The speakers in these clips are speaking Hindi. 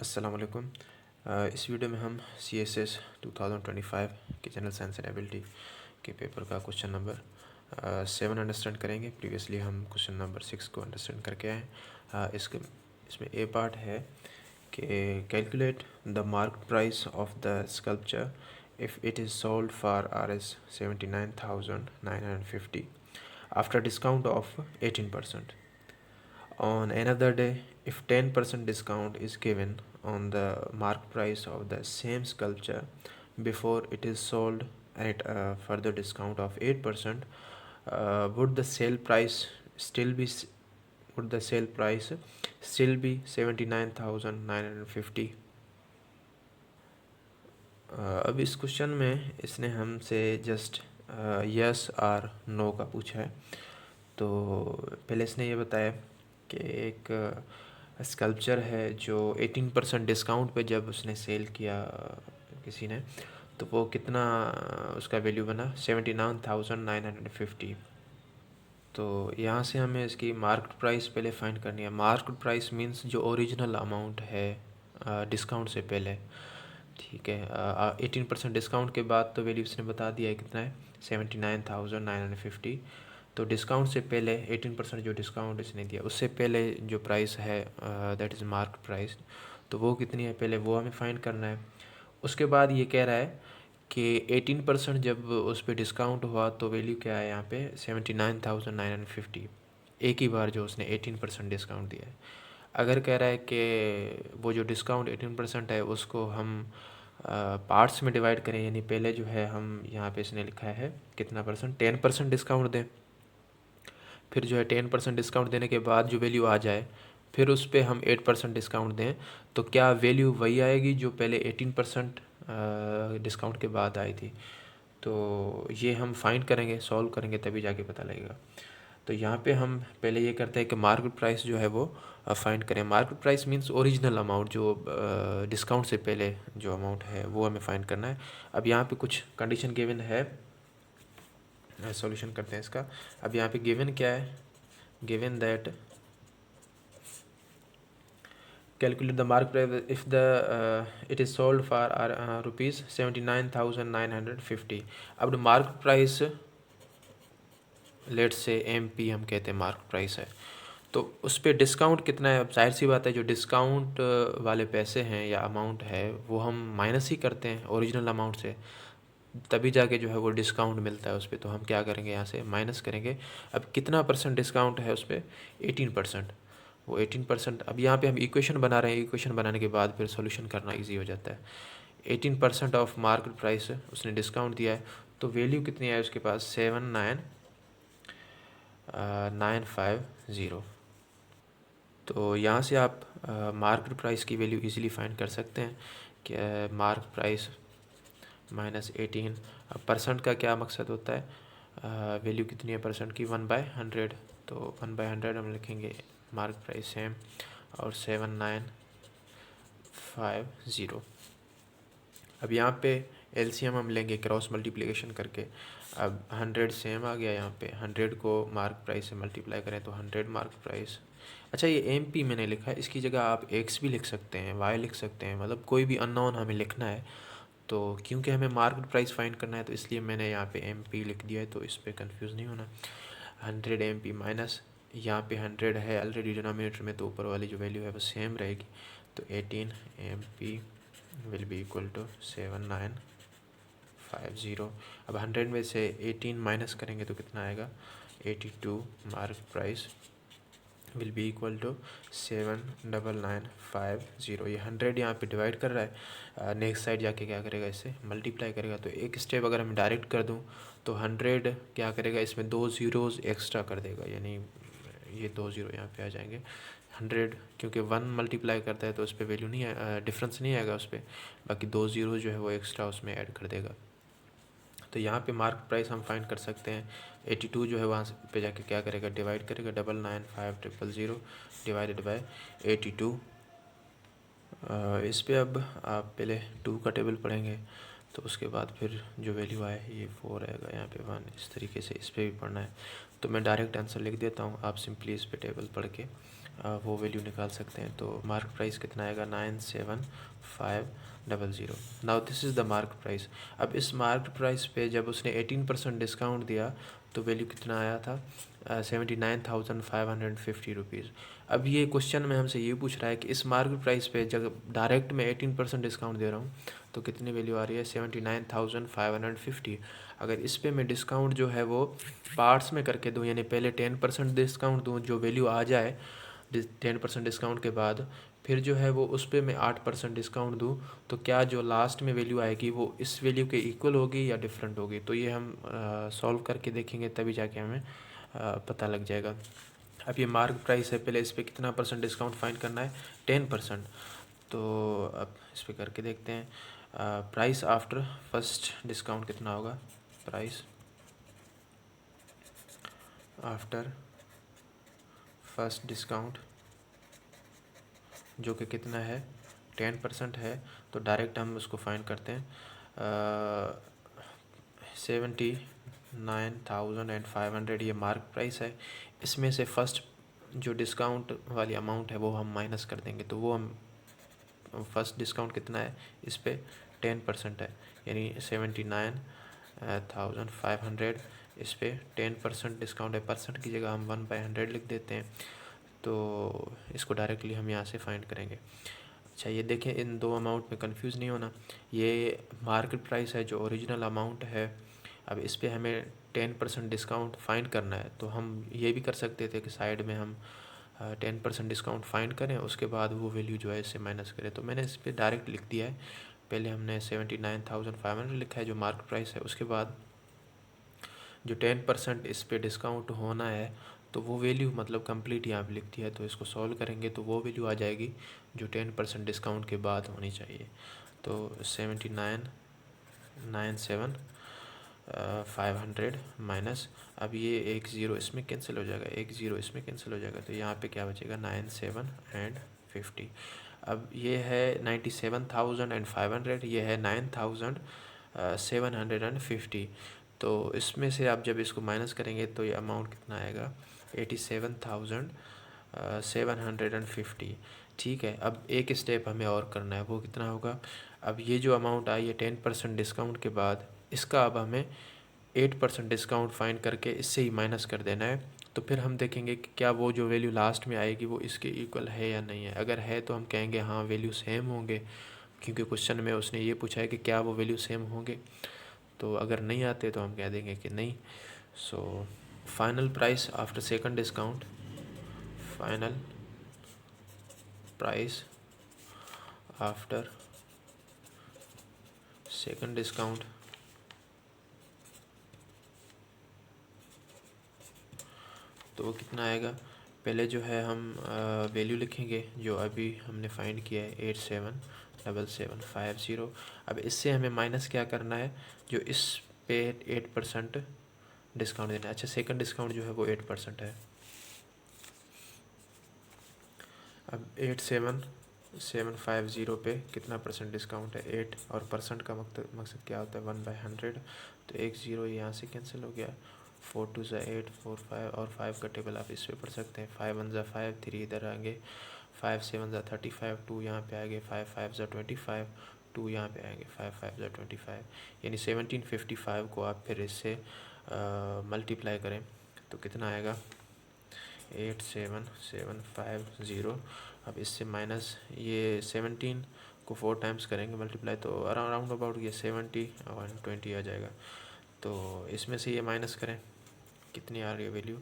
अस्सलाम वालेकुम। इस वीडियो में हम CSS 2025 के जनरल साइंस एंड एबिलिटी के पेपर का क्वेश्चन नंबर 7 अंडरस्टैंड करेंगे। प्रीवियसली हम क्वेश्चन नंबर 6 को अंडरस्टैंड करके आए हैं। इसमें ए पार्ट है कि calculate the market price of the sculpture if it is sold for Rs 79,950 after discount of 18%. On another day, if 10% discount is given on the market price of the same sculpture before it is sold at a further discount of 8%, would the sale price still be 79,950? अब इस क्वेश्चन में इसने हमसे जस्ट यस और नो का पूछा है। तो पहले इसने ये बताया कि एक स्कल्पचर है जो 18% डिस्काउंट पे जब उसने सेल किया किसी ने, तो वो कितना उसका वैल्यू बना 79,950। तो यहाँ से हमें इसकी मार्केट प्राइस पहले फाइंड करनी है। मार्केट प्राइस मींस जो ओरिजिनल अमाउंट है डिस्काउंट से पहले, ठीक है। 18% डिस्काउंट के बाद तो वैल्यू इसने बता दिया है कितना है 79,950। तो डिस्काउंट से पहले 18% जो डिस्काउंट इसने दिया उससे पहले जो प्राइस है दैट इज़ मार्केट प्राइस, तो वो कितनी है पहले वो हमें फाइंड करना है। उसके बाद ये कह रहा है कि 18% जब उस पर डिस्काउंट हुआ तो वैल्यू क्या है यहाँ पे 79,950, एक ही बार जो उसने 18% डिस्काउंट दिया है। अगर कह रहा है कि वो जो डिस्काउंट 18% है उसको हम पार्ट्स में डिवाइड करें, यानी पहले जो है हम यहाँ पे इसने लिखा है कितना परसेंट 10% डिस्काउंट दें, फिर जो है 10% डिस्काउंट देने के बाद जो वैल्यू आ जाए फिर उस पर हम 8% डिस्काउंट दें, तो क्या वैल्यू वही आएगी जो पहले 18% डिस्काउंट के बाद आई थी। तो ये हम फाइंड करेंगे, सॉल्व करेंगे, तभी जाके पता लगेगा। तो यहाँ पे हम पहले ये करते हैं कि मार्केट प्राइस जो है वो फाइंड करें। Market price means original amount, जो डिस्काउंट से पहले जो अमाउंट है वो हमें फाइंड करना है। अब यहाँ पे कुछ कंडीशन गिवन है, सॉल्यूशन करते हैं इसका। अब यहाँ पे गिवन क्या है, given that calculate the market price if the it is sold for rupees 79,950। अब मार्केट प्राइस लेट से MP हम कहते हैं मार्केट प्राइस है, तो उस पर डिस्काउंट कितना है। अब जाहिर सी बात है जो डिस्काउंट वाले पैसे हैं या अमाउंट है वो हम माइनस ही करते हैं ओरिजिनल अमाउंट से, तभी जाके जो है वो डिस्काउंट मिलता है उस पर। तो हम क्या करेंगे, यहाँ से माइनस करेंगे। अब कितना परसेंट डिस्काउंट है उस पर 18%, वो 18%। अब यहाँ पे हम इक्वेशन बना रहे हैं, इक्वेशन बनाने के बाद फिर सोल्यूशन करना ईजी हो जाता है। 18% ऑफ मार्केट प्राइस उसने डिस्काउंट दिया है, तो वैल्यू कितनी है उसके पास 79,950। तो यहाँ से आप मार्केट प्राइस की वैल्यू इजीली फाइंड कर सकते हैं कि मार्केट प्राइस माइनस 18। अब परसेंट का क्या मकसद होता है, वैल्यू कितनी है परसेंट की 1/100, तो 1/100 हम लिखेंगे मार्केट प्राइस सेम और 7950। अब यहाँ पे LCM हम लेंगे क्रॉस मल्टीप्लिकेशन करके। अब 100 सेम आ गया, यहाँ पे 100 को मार्क प्राइस से मल्टीप्लाई करें तो 100 मार्क प्राइस। अच्छा, ये MP मैंने लिखा है, इसकी जगह आप X भी लिख सकते हैं, Y लिख सकते हैं, मतलब कोई भी अननोन हमें लिखना है। तो क्योंकि हमें मार्केट प्राइस फाइंड करना है तो इसलिए मैंने यहाँ पे MP लिख दिया है, तो इस पर कंफ्यूज नहीं होना। 100 MP माइनस यहाँ पे 100 है ऑलरेडी डिनोमिनेटर में, तो ऊपर वाली जो वैल्यू है वो सेम रहेगी। तो 18 MP will be equal to 7950। अब 100 में से 18 माइनस करेंगे तो कितना आएगा 82 market price will be equal to 79,950। ये 100 यहाँ पे डिवाइड कर रहा है, नेक्स्ट साइड जाके क्या करेगा, इससे मल्टीप्लाई करेगा। तो एक स्टेप अगर मैं डायरेक्ट कर दूँ तो 100 क्या करेगा, इसमें 2 ज़ीरोज़ एक्स्ट्रा कर देगा, यानी ये 2 ज़ीरो यहाँ पे आ जाएंगे। 100 क्योंकि 1 मल्टीप्लाई करता है तो उस पर वैल्यू नहीं है, डिफरेंस नहीं आएगा उस पर, बाकी 2 ज़ीरो जो है वो एक्स्ट्रा उसमें ऐड कर देगा। तो यहाँ पे मार्केट प्राइस हम फाइंड कर सकते हैं। 82 जो है वहाँ पे जाके क्या करेगा, डिवाइड करेगा 995,000 डिवाइडेड बाय 82। इस पे अब आप पहले 2 का टेबल पढ़ेंगे तो उसके बाद फिर जो वैल्यू आए ये 4 आएगा, यहाँ पे 1, इस तरीके से इस पर भी पढ़ना है। तो मैं डायरेक्ट आंसर लिख देता हूँ, आप सिंपली इस पे टेबल पढ़ के वो वैल्यू निकाल सकते हैं। तो मार्क प्राइस कितना आएगा 97500। Now this is the mark price. अब इस मार्क प्राइस पे जब उसने 18% डिस्काउंट दिया तो वैल्यू कितना आया था 79,550 रुपीज़। अब ये क्वेश्चन में हमसे ये पूछ रहा है कि इस मार्क प्राइस पे जब डायरेक्ट मैं 18% डिस्काउंट दे रहा हूँ तो कितनी वैल्यू आ रही है 79,550। अगर इस पे मैं डिस्काउंट जो है वो पार्ट्स में करके दूँ, यानी पहले 10% डिस्काउंट दूँ जो वैल्यू आ जाए 10% डिस्काउंट के बाद, फिर जो है वो उस पर मैं 8% डिस्काउंट दूँ, तो क्या जो लास्ट में वैल्यू आएगी वो इस वैल्यू के इक्वल होगी या डिफरेंट होगी। तो ये हम सॉल्व करके देखेंगे तभी जाके हमें पता लग जाएगा। अब ये मार्क प्राइस है, पहले इस पर कितना परसेंट डिस्काउंट फाइंड करना है 10%। तो अब इस पर करके देखते हैं। प्राइस आफ्टर फर्स्ट डिस्काउंट कितना होगा, प्राइस आफ्टर फर्स्ट डिस्काउंट जो कि कितना है 10% है, तो डायरेक्ट हम उसको फाइंड करते हैं। 79,500 ये मार्क प्राइस है। इसमें से फर्स्ट जो डिस्काउंट वाली अमाउंट है वो हम माइनस कर देंगे, तो वो हम फर्स्ट डिस्काउंट कितना है इस पे 10% है, यानी 79,500 इस पे 10% डिस्काउंट है। परसेंट की जगह हम 1/100 लिख देते हैं, तो इसको डायरेक्टली हम यहाँ से फाइंड करेंगे। अच्छा ये देखें, इन दो अमाउंट में कंफ्यूज नहीं होना। ये मार्केट प्राइस है जो ओरिजिनल अमाउंट है। अब इस पे हमें 10% डिस्काउंट फाइंड करना है, तो हम ये भी कर सकते थे कि साइड में हम 10% डिस्काउंट फाइंड करें, उसके बाद वो वैल्यू जो है इससे माइनस करें। तो मैंने इस पर डायरेक्ट लिख दिया है। पहले हमने 79,500 लिखा है जो मार्केट प्राइस है, उसके बाद जो 10% इस पे डिस्काउंट होना है तो वो वैल्यू मतलब कंप्लीट यहाँ पे लिख दिया है। तो इसको सॉल्व करेंगे तो वो वैल्यू आ जाएगी जो 10% डिस्काउंट के बाद होनी चाहिए। तो 79,97500 माइनस, अब ये एक ज़ीरो इसमें कैंसिल हो जाएगा, एक ज़ीरो इसमें कैंसिल हो जाएगा, तो यहाँ पे क्या बचेगा 9750। अब ये है 97,500, ये है 9,750। तो इसमें से आप जब इसको माइनस करेंगे तो ये अमाउंट कितना आएगा 87,750। ठीक है, अब एक स्टेप हमें और करना है, वो कितना होगा। अब ये जो अमाउंट आई है 10% डिस्काउंट के बाद, इसका अब हमें 8% डिस्काउंट फाइंड करके इससे ही माइनस कर देना है। तो फिर हम देखेंगे कि क्या वो जो वैल्यू लास्ट में आएगी वो इसके इक्वल है या नहीं है। अगर है तो हम कहेंगे हाँ वैल्यू सेम होंगे, क्योंकि क्वेश्चन में उसने ये पूछा है कि क्या वो वैल्यू सेम होंगे। तो अगर नहीं आते तो हम कह देंगे कि नहीं। So final price after second discount, final price after second discount तो वो कितना आएगा। पहले जो है हम वैल्यू लिखेंगे जो अभी हमने फाइंड किया है 87,750। अब इससे हमें माइनस क्या करना है, जो इस पे 8% डिस्काउंट देना है। अच्छा सेकंड डिस्काउंट जो है वो 8% है। अब 87,750 पे कितना परसेंट डिस्काउंट है 8, और परसेंट का मकसद क्या होता है 1/100। तो एक ज़ीरो यहाँ से कैंसिल हो गया, 4 2 ज़ा 8, 4 5, और 5 का टेबल आप इस पे पढ़ सकते हैं। 5 1 ज़ा 5, 3 इधर आएंगे, 5 7 ज़ा 35, 2 यहाँ पे आएंगे, 5 5 ज़ा 25, 2 यहाँ पे आएंगे, 5 5 ज़ा 25, यानी 1755 को आप फिर इससे मल्टीप्लाई करें तो कितना आएगा 87,750। अब इससे माइनस ये 17 को 4 टाइम्स करेंगे मल्टीप्लाई, तो अराउंड अबाउट ये 70 और 20 आ जाएगा। तो इसमें से ये माइनस करें कितनी आ रही है वैल्यू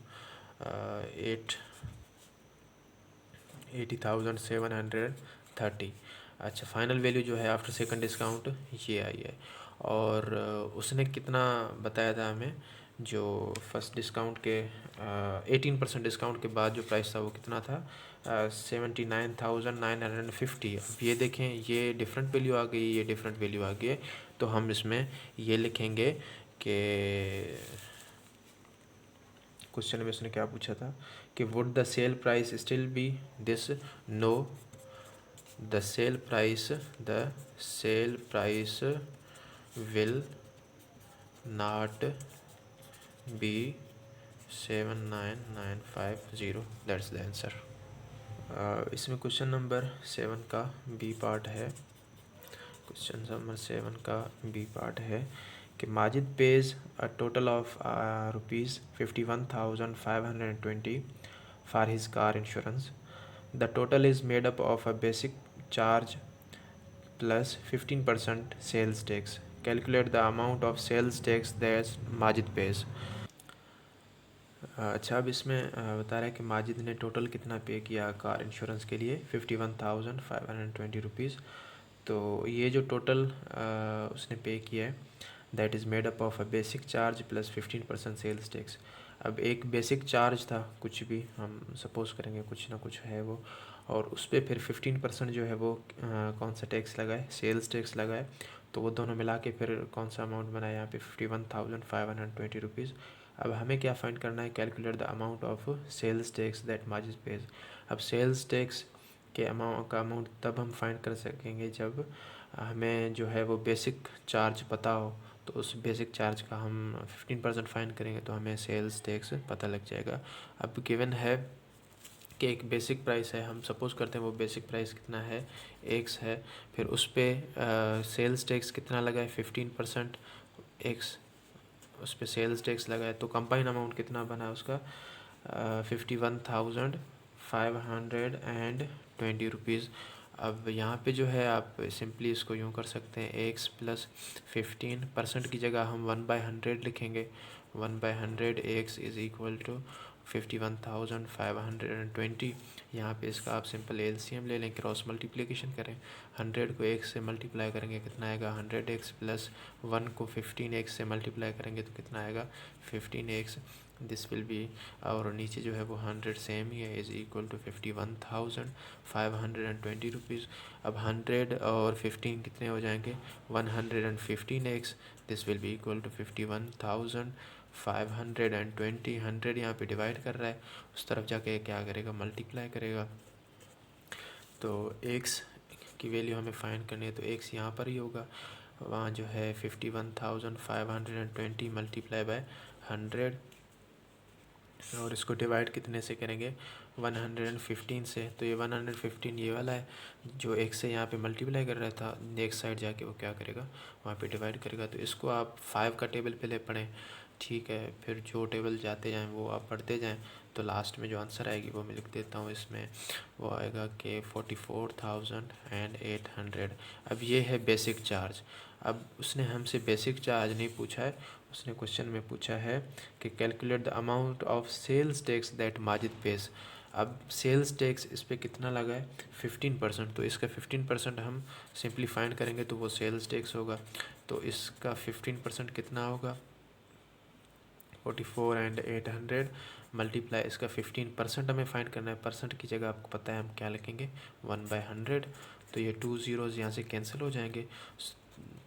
80,730। अच्छा फाइनल वैल्यू जो है आफ्टर सेकंड डिस्काउंट ये आई है। और उसने कितना बताया था हमें, जो फर्स्ट डिस्काउंट के 18% डिस्काउंट के बाद जो प्राइस था वो कितना था 79,950। अब ये देखें ये डिफरेंट वैल्यू आ गई, ये डिफरेंट वैल्यू आ गई है। तो हम इसमें ये लिखेंगे कि क्वेश्चन में उसने क्या पूछा था कि would the sale price still be this, know the sale price will not be 79,950, that's the answer. इसमें क्वेश्चन नंबर 7 का बी पार्ट है। क्वेश्चन नंबर 7 का बी पार्ट है कि Majid page a total of ₹51,520 for his car insurance. The total is made up of a basic charge plus 15% sales tax. Calculate the amount of sales tax that Majid pays। अच्छा, अब इसमें बता रहा है कि माजिद ने टोटल कितना पे किया कार इंश्योरेंस के लिए, 51,520 रुपीज़। तो ये जो टोटल उसने पे किया है that is made up of a basic charge plus 15% sales tax. अब एक बेसिक चार्ज था, कुछ भी हम सपोज़ करेंगे कुछ ना कुछ है वो, और उस पर फिर 15% जो है वो कौन सा टैक्स लगाए, सेल्स टैक्स लगाए। तो वो दोनों मिला के फिर कौन सा अमाउंट बनाया यहाँ पे 51,520 रुपीज़। अब हमें क्या फाइंड करना है, calculate the amount of sales tax that Majid pays. अब सेल्स टैक्स के अमाउंट तब हम फाइंड कर सकेंगे जब हमें जो है वो बेसिक चार्ज पता हो। तो उस बेसिक चार्ज का हम 15% फाइंड करेंगे तो हमें सेल्स टैक्स पता लग जाएगा। अब गिवन है कि एक बेसिक प्राइस है, हम सपोज़ करते हैं वो बेसिक प्राइस कितना है, एक्स है, फिर उस पर सेल्स टैक्स कितना लगा है, 15% एक्स, उस पर सेल्स टैक्स लगा है, तो कंबाइन अमाउंट कितना बना है उसका 51,520 रुपीज़। अब यहाँ पे जो है आप सिंपली इसको यूँ कर सकते हैं, एक्स प्लस 15% की जगह हम 1/100 लिखेंगे। 1/100 एक्स इज़ इक्वल टू 51,520। यहाँ पे इसका आप सिंपल एलसीएम ले लें, क्रॉस मल्टीप्लिकेशन करें, 100 को x से मल्टीप्लाई करेंगे कितना आएगा 100x प्लस 1 को 15x से मल्टीप्लाई करेंगे तो कितना आएगा 15x। दिस विल बी, और नीचे जो है वो 100 सेम ही है, इज़ इक्वल टू 51,520 रुपीज़। अब 100 और 15 कितने हो जाएंगे 115x। This will be equal to 51,520। 100 यहाँ पे डिवाइड कर रहा है, उस तरफ जाके क्या करेगा, मल्टीप्लाई करेगा। तो x की वैल्यू हमें फाइंड करनी है, तो x यहाँ पर ही होगा। वहाँ जो है 51,520 मल्टीप्लाई बाय 100, और इसको डिवाइड कितने से करेंगे 115 से। तो ये 115 ये वाला है जो x से यहाँ पे मल्टीप्लाई कर रहा था, नेक्स्ट साइड जाके वो क्या करेगा वहाँ पे डिवाइड करेगा। तो इसको आप 5 का टेबल पहले पढ़ें, ठीक है, फिर जो टेबल जाते जाएँ वो आप पढ़ते जाएँ। तो लास्ट में जो आंसर आएगी वो मैं लिख देता हूँ इसमें, वो आएगा कि 44,800। अब ये है बेसिक चार्ज। अब उसने हमसे बेसिक चार्ज नहीं पूछा है, उसने क्वेश्चन में पूछा है कि calculate the amount of sales tax that Majid pays. अब सेल्स टैक्स इस पर कितना लगा है 15%, तो इसका 15% हम सिंपली फाइंड करेंगे तो वो सेल्स टैक्स होगा। तो इसका 15% कितना होगा 44,800 मल्टीप्लाई इसका 15% हमें फाइंड करना है। परसेंट की जगह आपको पता है हम क्या लिखेंगे 1/100। तो ये 2 ज़ीरोज़ यहाँ से कैंसिल हो जाएंगे।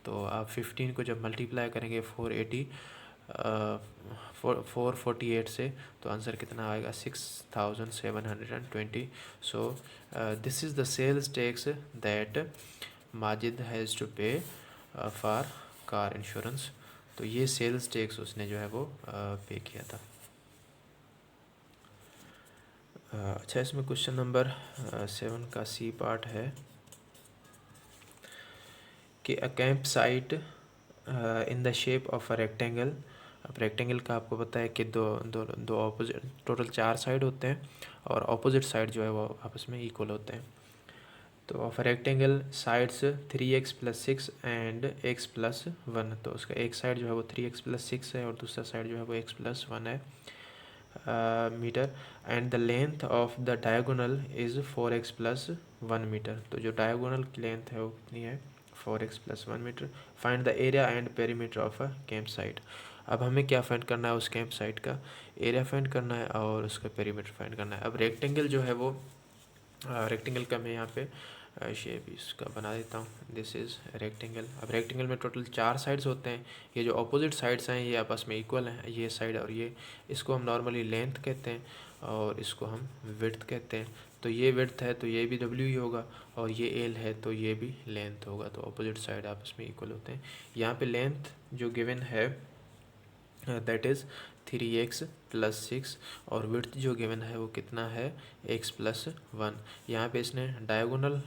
तो आप 15 को जब मल्टीप्लाई करेंगे 448 से, तो आंसर कितना आएगा 6,720। So this is the sales tax that Majid has to pay for car insurance. तो ये सेल्स टैक्स उसने जो है वो पे किया था। अच्छा, इसमें क्वेश्चन नंबर 7 का सी पार्ट है कि अ camp site in the shape of a rectangle. अब रेक्टेंगल का आपको पता है कि दो दो दो ऑपोजिट, टोटल 4 साइड होते हैं और ऑपोजिट साइड जो है वो आपस में इक्वल होते हैं। तो of rectangle sides 3x plus 6 and x plus 1। तो उसका एक साइड जो है वो 3x प्लस 6 है और दूसरा साइड जो है वो x प्लस 1 है metre. And the length of the diagonal is 4x plus 1 metre. तो जो डायगोनल की लेंथ है वो कितनी है 4x plus 1 metre. Find the area and perimeter of a camp site. अब हमें क्या फाइंड करना है, उस कैंप साइट का एरिया फाइंड करना है और उसका पेरीमीटर फाइंड करना है। अब रेक्टेंगल जो है वो रेक्टेंगल का मैं यहाँ पे शेप इसका बना देता हूँ, दिस इज़ रेक्टेंगल। अब रेक्टेंगल में टोटल 4 साइड्स होते हैं, ये जो अपोजिट साइड्स हैं ये आपस में इक्वल हैं, ये साइड और ये। इसको हम नॉर्मली लेंथ कहते हैं और इसको हम विड्थ कहते हैं। तो ये विड्थ है तो ये भी डब्ल्यू ही होगा, और ये एल है तो ये भी लेंथ होगा। तो अपोजिट साइड आपस में इक्वल होते हैं। यहाँ पे लेंथ जो गिवन है दैट इज़ 3x प्लस 6 और विड्थ जो गिवन है वो कितना है x प्लस 1। यहाँ पे इसने डायगोनल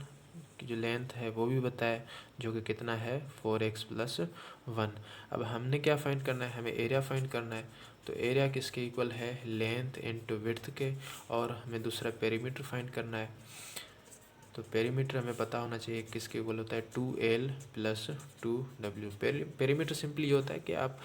की जो लेंथ है वो भी बताया जो कि कितना है 4x प्लस 1। अब हमने क्या फाइंड करना है, हमें एरिया फाइंड करना है। तो एरिया किसके इक्वल है, लेंथ इनटू विड्थ के, और हमें दूसरा पेरीमीटर फाइंड करना है। तो पेरीमीटर हमें पता होना चाहिए किसके इक्वल होता है 2l plus 2w। Perimeter simply ये होता है कि आप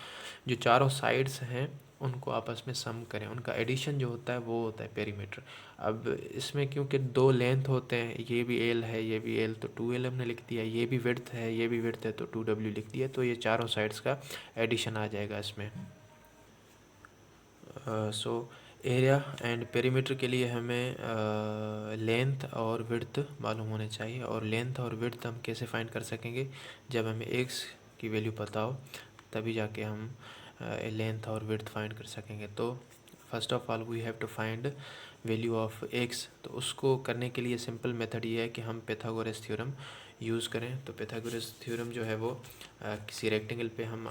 जो चारों साइड्स हैं उनको आपस में सम करें, उनका एडिशन जो होता है वो होता है पेरीमीटर। अब इसमें क्योंकि दो लेंथ होते हैं, ये भी l है ये भी l, तो 2l हमने लिख दिया, ये भी विड्थ है ये भी विड्थ है तो 2w लिख दिया। तो ये चारों साइड्स का एडिशन आ जाएगा इसमें। सो एरिया एंड पेरीमीटर के लिए हमें लेंथ और विड्थ मालूम होने चाहिए। और लेंथ और विड्थ हम कैसे फाइंड कर सकेंगे, जब हमें एक्स की वैल्यू पता हो तभी जाके हम लेंथ और विड्थ फाइंड कर सकेंगे। तो first of all we have to find value of x. तो उसको करने के लिए सिंपल मेथड ये है कि हम पाइथागोरस थ्योरम यूज़ करें। तो पाइथागोरस थ्योरम जो है वो किसी रेक्टेंगल पे हम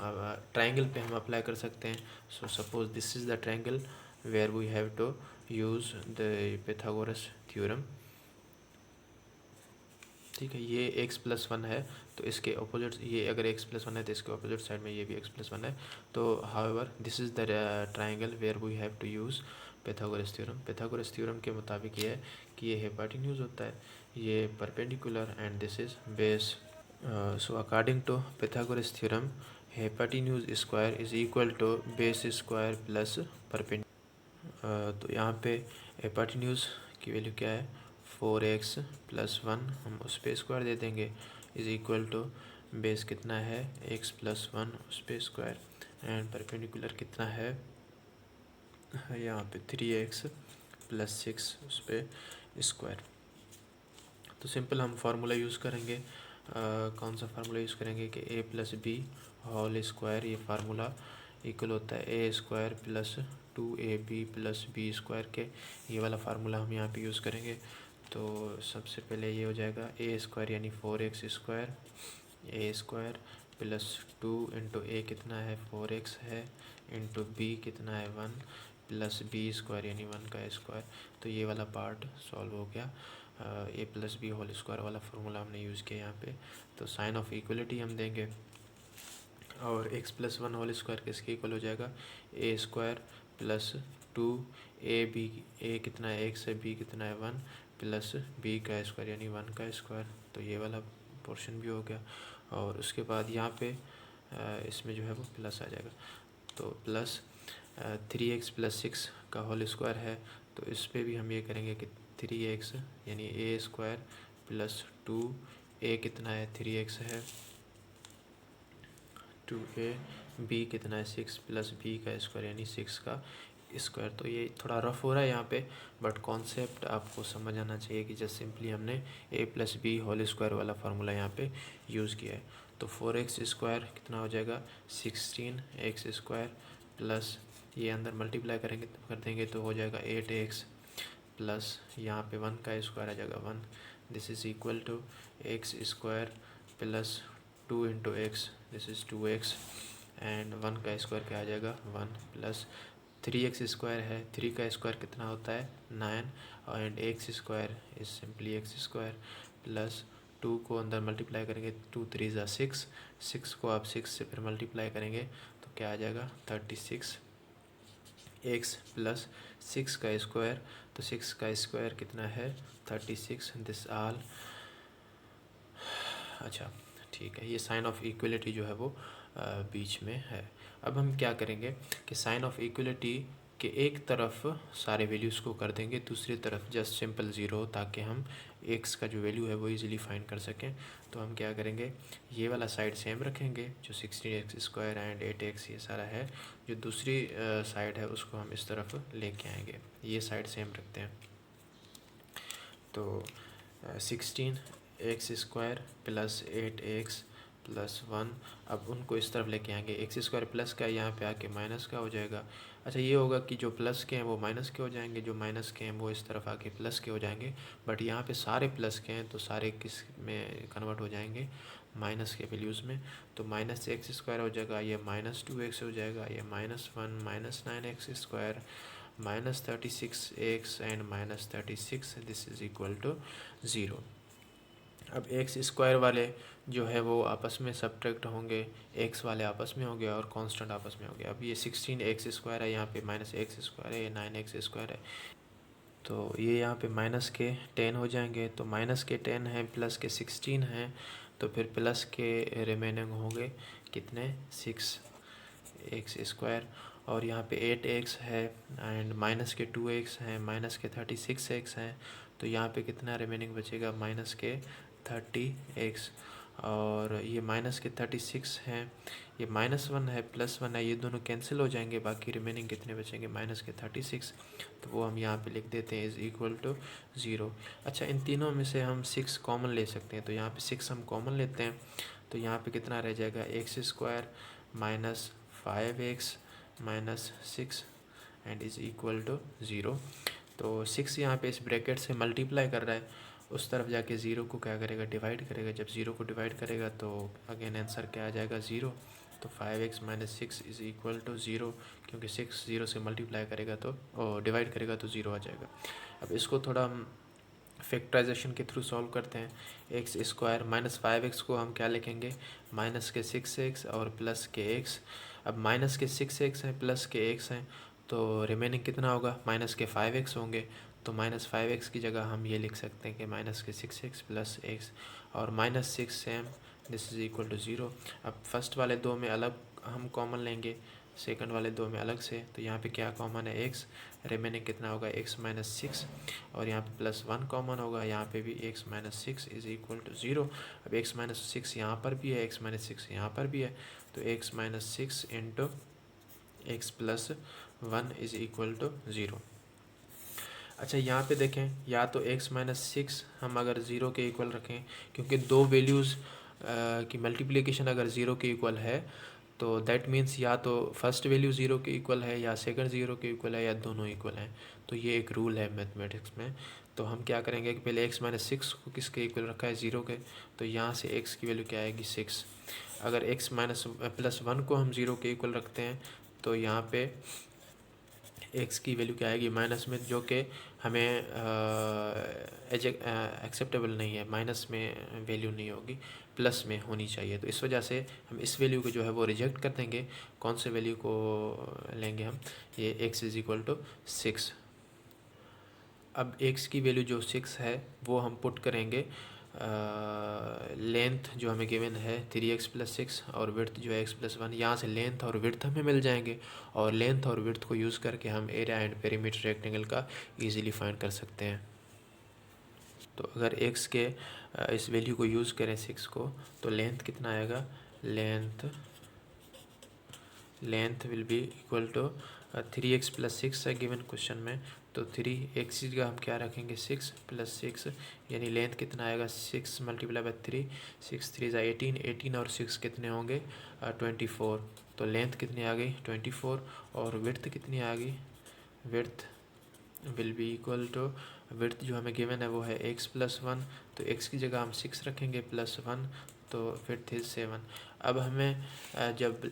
ट्रायंगल पे हम अप्लाई कर सकते हैं। So suppose this is the triangle where we have to use the Pythagoras theorem. ठीक है, ये x प्लस 1 है तो इसके अपोजिट, ये अगर x प्लस 1 है तो इसके अपोजिट साइड में ये भी x प्लस 1 है। तो however this is the triangle where we have to use Pythagoras theorem. Pythagoras theorem के मुताबिक ये है कि ये हाइपोटेन्यूज होता है, ये perpendicular and this is base. So according to Pythagoras theorem hypotenuse square is equal to base square plus perpendicular. तो यहाँ पे हाइपोटेन्यूज की वैल्यू क्या है 4x प्लस 1, हम उस पर स्क्वायर दे देंगे, इज इक्वल टू बेस कितना है x प्लस 1 उस पर स्क्वायर, एंड परपेंडिकुलर कितना है यहाँ पे 3x प्लस 6 उस पर स्क्वायर। तो सिंपल हम फार्मूला यूज़ करेंगे, कौन सा फार्मूला यूज़ करेंगे कि a plus b whole square, ये फार्मूला इक्वल होता है a square plus 2ab plus b square के। ये वाला फार्मूला हम यहाँ पे यूज़ करेंगे। तो सबसे पहले ये हो जाएगा a स्क्वायर यानी 4x square, a square plus 2 into A कितना है 4x है, इंटू बी कितना है 1 प्लस बी स्क्वायर यानी 1 का स्क्वायर। तो ये वाला पार्ट सॉल्व हो गया। ए प्लस बी होल स्क्वायर वाला फार्मूला हमने यूज़ किया यहाँ पे। तो साइन ऑफ इक्वलिटी हम देंगे और x प्लस 1 होल स्क्वायर किसके इक्वल हो जाएगा ए स्क्वायर प्लस 2 ए बी, ए कितना है x है, बी कितना है 1 प्लस बी का स्क्वायर यानी 1 का स्क्वायर। तो ये वाला पोर्शन भी हो गया। और उसके बाद यहाँ पे इसमें जो है वो प्लस आ जाएगा। तो प्लस 3x प्लस 6 का होल स्क्वायर है, तो इस पर भी हम ये करेंगे कि 3x यानी ए स्क्वायर प्लस 2 ए कितना है 3x है, 2a बी कितना है 6 प्लस बी का स्क्वायर यानी 6 का स्क्वायर। तो ये थोड़ा रफ हो रहा है यहाँ पे, बट कॉन्सेप्ट आपको समझ आना चाहिए कि जस्ट सिंपली हमने a plus b whole square वाला फार्मूला यहाँ पे यूज़ किया है। तो 4x स्क्वायर कितना हो जाएगा 16x स्क्वायर प्लस ये अंदर मल्टीप्लाई करेंगे तो कर देंगे तो हो जाएगा 8x प्लस यहाँ पे 1 का स्क्वायर आ जाएगा 1। This is equal to x square plus 2 into x, this is 2x and 1 का स्क्वायर क्या आ जाएगा 1 प्लस 3x स्क्वायर है, 3 का स्क्वायर कितना होता है 9 and x square is simply x square plus 2 को अंदर मल्टीप्लाई करेंगे 2 3 ज़ा 6, 6 को आप 6 से फिर मल्टीप्लाई करेंगे तो क्या आ जाएगा 36 x प्लस 6 का स्क्वायर। तो 6 का स्क्वायर कितना है 36, दिस आल। अच्छा ठीक है, ये साइन ऑफ इक्वलिटी जो है वो बीच में है। अब हम क्या करेंगे कि साइन ऑफ इक्वलिटी के एक तरफ सारे वैल्यूज़ को कर देंगे, दूसरी तरफ जस्ट सिंपल ज़ीरो, ताकि हम x का जो वैल्यू है वो इजीली फाइंड कर सकें। तो हम क्या करेंगे, ये वाला साइड सेम रखेंगे जो 16x स्क्वायर एंड 8x ये सारा है, जो दूसरी साइड है उसको हम इस तरफ लेके आएंगे, ये साइड सेम रखते हैं। तो 16x स्क्वायर प्लस 8x +1। अब उनको इस तरफ लेके आएंगे, एक्स स्क्वायर प्लस का यहाँ पे आके माइनस का हो जाएगा। अच्छा ये होगा कि जो प्लस के हैं वो माइनस के हो जाएंगे, जो माइनस के हैं वो इस तरफ आके प्लस के हो जाएंगे। बट यहाँ पे सारे प्लस के हैं तो सारे किस में कन्वर्ट हो जाएंगे, माइनस के वैल्यूज़ में। तो -x² हो जाएगा, ये -2x हो जाएगा, ये -1 -9x², -36x and -36, this is equal to 0। अब x² वाले जो है वो आपस में सब्ट्रैक्ट होंगे, x वाले आपस में होंगे और कांस्टेंट आपस में होंगे। अब ये 16x² है, यहाँ पे -x² है, ये 9x² है, तो ये यहाँ पे माइनस के 10 हो जाएंगे। तो माइनस के 10 हैं, प्लस के 16 हैं, तो फिर प्लस के रिमेनिंग होंगे कितने, 6x²। और यहाँ पे 8x है एंड माइनस के 2x हैं, माइनस के 36x हैं, तो यहाँ पे कितना रिमेनिंग बचेगा, माइनस के 30x। और ये माइनस के 36 हैं, ये -1 है, +1 है, ये दोनों कैंसिल हो जाएंगे, बाकी रिमेनिंग कितने बचेंगे, माइनस के 36, तो वो हम यहाँ पे लिख देते हैं इज़ इक्वल टू 0। अच्छा इन तीनों में से हम 6 कॉमन ले सकते हैं, तो यहाँ पे 6 हम कॉमन लेते हैं, तो यहाँ पे कितना रह जाएगा, x² -5x -6 and is equal to 0। तो 6 यहाँ पे इस ब्रैकेट से मल्टीप्लाई कर रहा है, उस तरफ जाके 0 को क्या करेगा, डिवाइड करेगा। जब 0 को डिवाइड करेगा तो अगेन आंसर क्या आ जाएगा, 0। तो 5x -6 इज़ इक्वल टू 0, क्योंकि 6 0 से मल्टीप्लाई करेगा तो डिवाइड करेगा तो 0 आ जाएगा। अब इसको थोड़ा हम फैक्टराइजेशन के थ्रू सॉल्व करते हैं। x² -5x को हम क्या लिखेंगे, माइनस के 6x और प्लस के x। अब माइनस के 6x हैं, प्लस के x हैं, तो रिमेनिंग कितना होगा, माइनस के 5x होंगे। तो -5x की जगह हम ये लिख सकते हैं कि माइनस के 6x प्लस x, और -6 same, this is equal to 0। अब फर्स्ट वाले दो में अलग हम कॉमन लेंगे, सेकंड वाले दो में अलग से, तो यहाँ पे क्या कॉमन है, x, रिमेनिंग कितना होगा, x -6, और यहाँ पे +1 कॉमन होगा, यहाँ पे भी x -6 इज़ इक्वल टू 0। अब x -6 यहाँ पर भी है, x -6 यहाँ पर भी है, तो x -6 into x +1 is equal to 0। अच्छा यहाँ पे देखें, या तो x -6 हम अगर 0 के इक्वल रखें, क्योंकि दो वैल्यूज़ की मल्टीप्लिकेशन अगर 0 के इक्वल है तो दैट मीन्स या तो फर्स्ट वैल्यू 0 के इक्वल है या सेकंड 0 के इक्वल है या दोनों इक्वल हैं। तो ये एक रूल है मैथमेटिक्स में। तो हम क्या करेंगे कि पहले x -6 को किसके इक्वल रखा है, 0 के, तो यहाँ से x की वैल्यू क्या आएगी, 6। अगर x +1 को हम 0 के इक्वल रखते हैं तो यहाँ पे x की वैल्यू क्या आएगी, माइनस में, जो कि हमें एक्सेप्टेबल नहीं है, माइनस में वैल्यू नहीं होगी, प्लस में होनी चाहिए। तो इस वजह से हम इस वैल्यू को जो है वो रिजेक्ट कर देंगे। कौन से वैल्यू को लेंगे हम, ये x इज़ इक्वल टू 6। अब x की वैल्यू जो 6 है वो हम पुट करेंगे, लेंथ जो हमें गिवन है 3x + 6 और विड्थ जो है x +1, यहाँ से लेंथ और विड्थ हमें मिल जाएंगे, और लेंथ और विड्थ को यूज़ करके हम एरिया एंड पेरीमीटर रेक्टेंगल का इजीली फाइंड कर सकते हैं। तो अगर x के इस वैल्यू को यूज़ करें 6 को, तो लेंथ कितना आएगा, length will be equal to 3x + 6 है गिवन क्वेश्चन में, तो 3x की जगह हम क्या रखेंगे, 6 + 6, यानी लेंथ कितना आएगा, 6 × 3, 6 3 = 18, 18 और 6 कितने होंगे, 24। तो लेंथ कितनी आ गई, 24, और विड्थ कितनी आ गई, width will be equal to, width जो हमें गिवन है वो है x +1, तो x की जगह हम 6 रखेंगे +1, तो विड्थ इज़ 7। अब हमें जब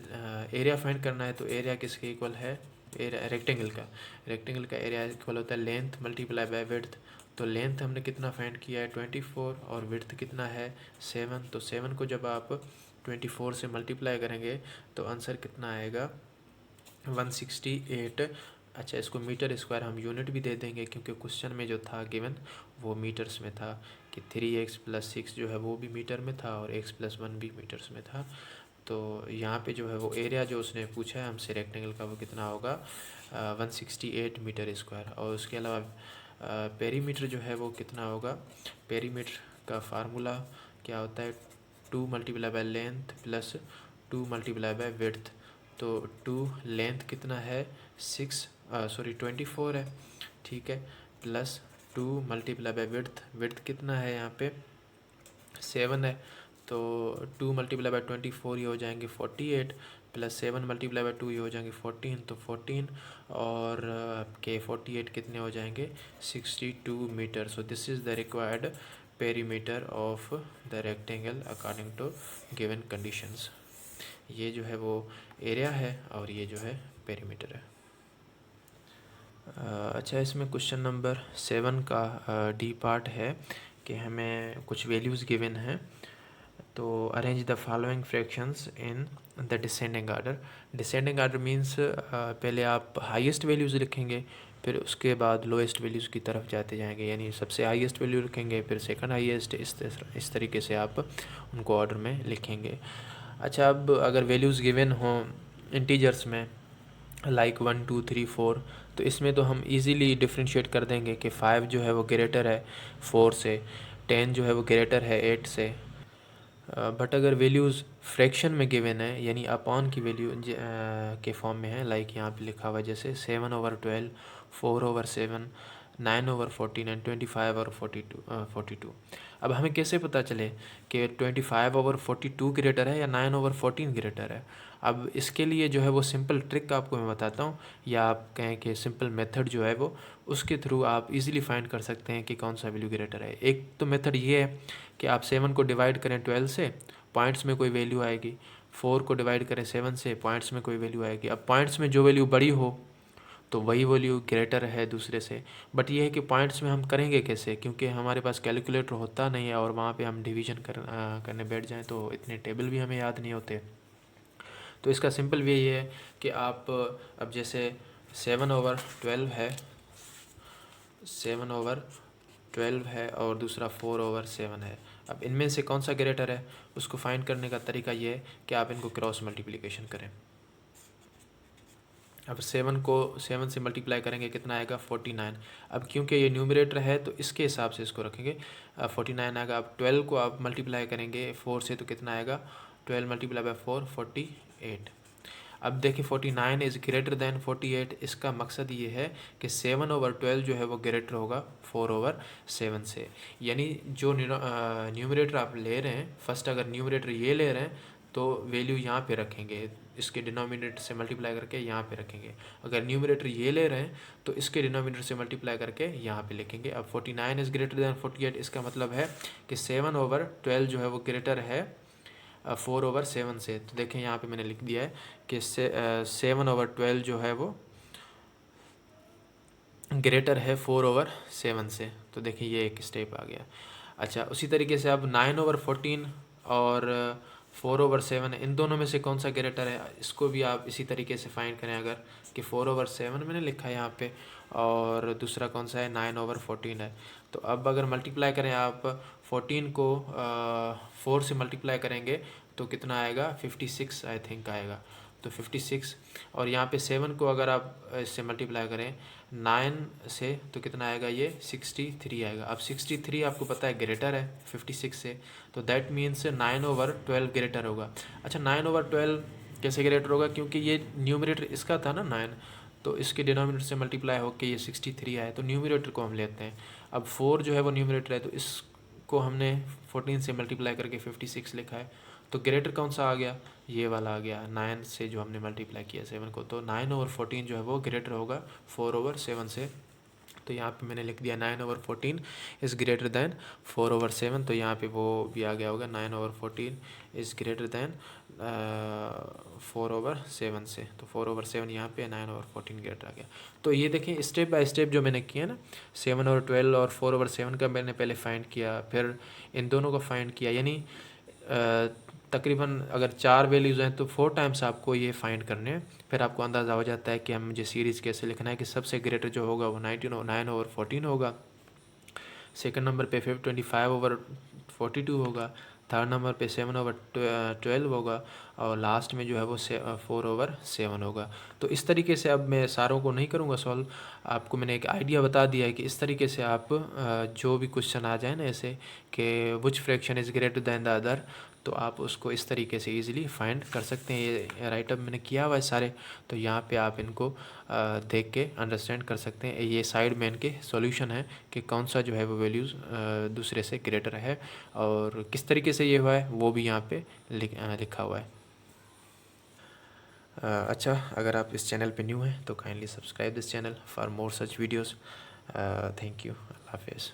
एरिया फाइंड करना है तो एरिया किसके इक्वल है, एरिया रेक्टेंगल का एरिया इक्वल होता है लेंथ मल्टीप्लाई बाय विड्थ। तो लेंथ हमने कितना फाइंड किया है, 24, और विड्थ कितना है, 7। तो 7 को जब आप 24 से मल्टीप्लाई करेंगे तो आंसर कितना आएगा, 168। अच्छा इसको मीटर स्क्वायर हम यूनिट भी दे देंगे, क्योंकि क्वेश्चन में जो था गिवन वो मीटर्स में था कि 3x + 6 जो है वो भी मीटर में था और x +1 भी मीटर्स में था। तो यहाँ पे जो है वो एरिया जो उसने पूछा है हमसे रेक्टेंगल का, वो कितना होगा, 168 मीटर स्क्वायर। और उसके अलावा पेरीमीटर जो है वो कितना होगा, पेरीमीटर का फार्मूला क्या होता है, 2 × लेंथ + 2 × विड्थ। तो 2 लेंथ कितना है, 24 है, ठीक है, +2 × विड्थ, विड्थ कितना है यहाँ पे 7 है, तो 2 मल्टीप्लाई बाय 24 ये हो जाएंगे 48, प्लस 7 मल्टीप्लाई बाय 2 ये हो जाएंगे 14, तो 14 और आपके 48 कितने हो जाएंगे 62 metre. So this is the required perimeter of the rectangle according to given conditions. ये जो है वो एरिया है और ये जो है पेरीमीटर है। अच्छा, इसमें क्वेश्चन नंबर 7 का डी पार्ट है कि हमें कुछ वैल्यूज़ गिवन हैं, तो arrange the following fractions in the descending order. Descending order means पहले आप हाईएस्ट वैल्यूज़ लिखेंगे, फिर उसके बाद लोएस्ट वैल्यूज़ की तरफ जाते जाएंगे, यानी सबसे हाईएस्ट वैल्यू लिखेंगे फिर सेकंड हाईएस्ट, इस तरीके से आप उनको ऑर्डर में लिखेंगे। अच्छा, अब अगर वैल्यूज़ गिवन हों इंटीजर्स में लाइक 1 2 3 4, तो इसमें तो हम इजीली डिफ्रेंशिएट कर देंगे कि 5 जो है वो ग्रेटर है 4 से, 10 जो है वो ग्रेटर है 8 से। बट अगर वैल्यूज़ फ्रैक्शन में गिवन है, यानी अपॉन की वैल्यू के फॉर्म में है, लाइक यहाँ पे लिखा हुआ है जैसे 7/12, 4/7, 9/14 एंड 25/42। अब हमें कैसे पता चले कि 25/42 ग्रेटर है या 9/14 ग्रेटर है? अब इसके लिए जो है वो सिंपल ट्रिक आपको मैं बताता हूँ, या आप कहें कि सिंपल मेथड जो है वो, उसके थ्रू आप इजीली फाइंड कर सकते हैं कि कौन सा वैल्यू ग्रेटर है। एक तो मेथड ये है कि आप 7 को डिवाइड करें 12 से, पॉइंट्स में कोई वैल्यू आएगी, 4 को डिवाइड करें 7 से, पॉइंट्स में कोई वैल्यू आएगी। अब पॉइंट्स में जो वैल्यू बड़ी हो तो वही वैल्यू ग्रेटर है दूसरे से। बट ये है कि पॉइंट्स में हम करेंगे कैसे, क्योंकि हमारे पास कैलकुलेटर होता नहीं है और वहाँ पे हम डिवीजन करने बैठ जाएं तो इतने टेबल भी हमें याद नहीं होते। तो इसका सिंपल वे ये है कि आप अब जैसे 7/12 है, 7/12 है और दूसरा 4/7 है। अब इनमें से कौन सा ग्रेटर है उसको फाइंड करने का तरीका ये है कि आप इनको क्रॉस मल्टीप्लिकेशन करें। अब 7 को 7 से मल्टीप्लाई करेंगे कितना आएगा 49। अब क्योंकि ये न्यूमरेटर है तो इसके हिसाब से इसको रखेंगे, 49 आएगा। अब 12 को आप मल्टीप्लाई करेंगे 4 से तो कितना आएगा 12 मल्टीप्लाई बाय 4 48। अब देखिए 49 इज़ ग्रेटर दैन 48, इसका मकसद ये है कि 7/12 जो है वो ग्रेटर होगा 4/7 से। यानी जो न्यूमरेटर आप ले रहे हैं, फर्स्ट अगर न्यूमरेटर ये ले रहे हैं तो वैल्यू यहाँ पे रखेंगे, इसके डिनोमिनेटर से मल्टीप्लाई करके यहाँ पे रखेंगे। अगर न्यूमरेटर ये ले रहे हैं तो इसके डिनोमिनेटर से मल्टीप्लाई करके यहाँ पे लिखेंगे। अब 49 इज़ ग्रेटर दैन 48, इसका मतलब है कि 7/12 जो है वो ग्रेटर है 4/7 से। तो देखें यहाँ पे मैंने लिख दिया है कि 7/12 जो है वो ग्रेटर है 4/7 से। तो देखिए ये एक स्टेप आ गया। अच्छा, उसी तरीके से अब 9/14 और 4/7, इन दोनों में से कौन सा ग्रेटर है, इसको भी आप इसी तरीके से फाइंड करें। अगर कि 4/7 मैंने लिखा है यहाँ पे, और दूसरा कौन सा है 9/14 है। तो अब अगर मल्टीप्लाई करें आप 14 को 4 से मल्टीप्लाई करेंगे तो कितना आएगा 56 आई थिंक आएगा, तो 56। और यहाँ पे 7 को अगर आप इससे मल्टीप्लाई करें 9 से तो कितना आएगा ये 63 आएगा। अब 63 आपको पता है ग्रेटर है 56 से, तो दैट मीन्स 9/12 ग्रेटर होगा। अच्छा, 9/12 कैसे ग्रेटर होगा, क्योंकि ये न्यूमरेटर इसका था ना 9, तो इसके डिनोमिनेटर से मल्टीप्लाई होकर ये 63 आए, तो न्यूमरेटर को हम लेते हैं। अब 4 जो है वो न्यूमरेटर है, तो इसको हमने 14 से मल्टीप्लाई करके 56 लिखा है। तो ग्रेटर कौन सा आ गया, ये वाला आ गया 9 से जो हमने मल्टीप्लाई किया 7 को। तो 9/14 जो है वो ग्रेटर होगा 4/7 से। तो यहाँ पे मैंने लिख दिया 9/14 इज़ ग्रेटर दैन 4/7। तो यहाँ पे वो भी आ गया होगा 9/14 इज़ ग्रेटर दैन 4/7 से। तो 4/7 यहाँ पे 9/14 ग्रेटर आ गया। तो ये देखें स्टेप बाय स्टेप जो मैंने किया ना, 7/12 और 4/7 का मैंने पहले फाइंड किया, फिर इन दोनों का फाइंड किया, यानी तकरीबन अगर 4 वैल्यूज़ हैं तो 4 टाइम्स आपको ये फाइंड करने हैं। फिर आपको अंदाज़ा हो जाता है कि हम मुझे सीरीज़ कैसे लिखना है, कि सबसे ग्रेटर जो होगा वो 9/14 होगा, सेकंड नंबर पे 25/42 होगा, थर्ड नंबर पे 7/12 होगा, और लास्ट में जो है वो 4/7 होगा। तो इस तरीके से अब मैं सारों को नहीं करूँगा सॉल्व, आपको मैंने एक आइडिया बता दिया है कि इस तरीके से आप जो भी क्वेश्चन आ जाए ना ऐसे कि विच fraction is greater than the other, तो आप उसको इस तरीके से ईज़िली फाइंड कर सकते हैं। ये राइटअप मैंने किया हुआ है सारे, तो यहाँ पे आप इनको देख के अंडरस्टैंड कर सकते हैं। ये साइड में इनके सॉल्यूशन है कि कौन सा जो है वो वैल्यूज़ दूसरे से ग्रेटर है और किस तरीके से ये हुआ है वो भी यहाँ पे लिखा हुआ है। अच्छा, अगर आप इस चैनल पे न्यू हैं तो kindly subscribe this channel for more such videos. Thank you. अल्लाह हाफिज़।